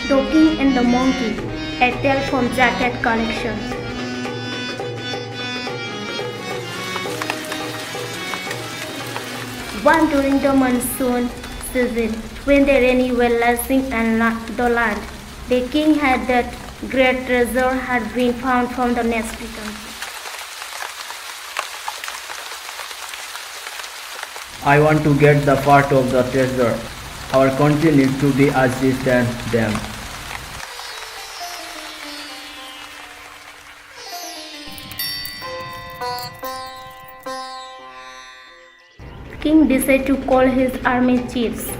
The King and the Monkey, a tale from Jacket collection. One during the monsoon season, when the rainy were lashing and the land, the king had that great treasure had been found from the next country. I want to get the part of the treasure. Our country needs to be as rich as them. King decided to call his army chiefs.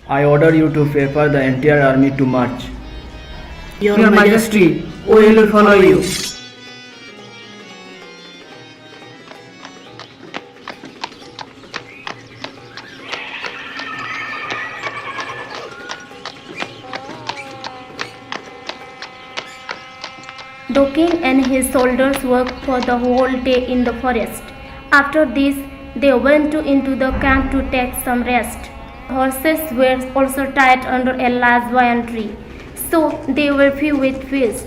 I order you to prepare the entire army to march. Your Majesty, we will follow you. The king and his soldiers worked for the whole day in the forest. After this, they went into the camp to take some rest. Horses were also tied under a large banyan tree, so they were filled with fish.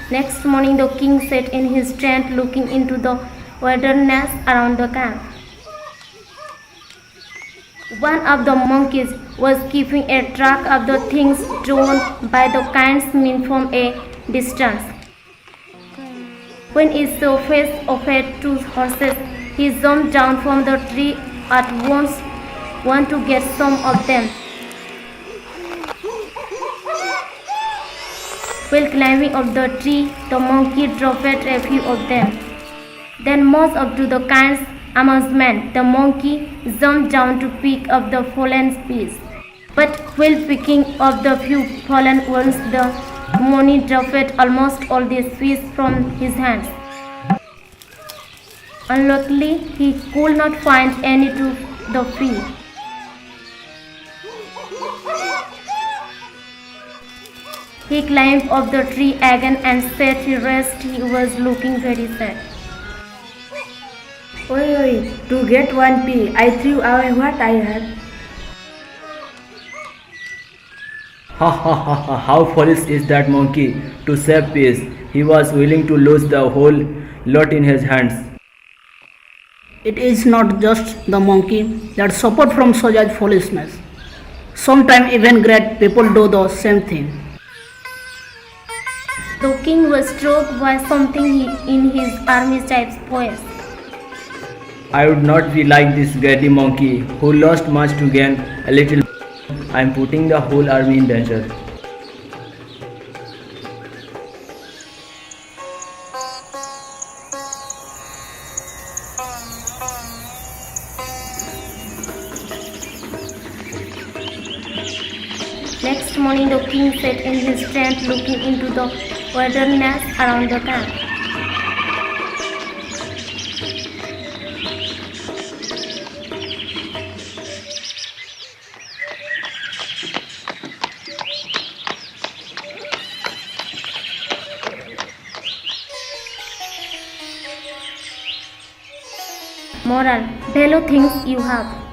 Next morning, the king sat in his tent looking into the wilderness around the camp. One of the monkeys was keeping a track of the things drawn by the kindsmen from a distance. When he saw face of two horses, he jumped down from the tree at once, want to get some of them. While climbing up the tree, the monkey dropped a few of them. Then, much up to the kind's amusement, the monkey jumped down to pick up the fallen piece. But while picking up the few fallen ones, the money dropped almost all the fish from his hands. Unluckily, he could not find any to the free. He climbed up the tree again and said he rest. He was looking very sad. Oi, to get one pea, I threw away what I had. Ha ha ha ha, how foolish is that monkey to save peace. He was willing to lose the whole lot in his hands. It is not just the monkey that suffered from such foolishness. Sometimes even great people do the same thing. The king was struck by something in his army chief's voice. I would not be like this greedy monkey who lost much to gain a little. I am putting the whole army in danger. Next morning, the king sat in his tent looking into the wilderness around the camp. Moral: value things you have.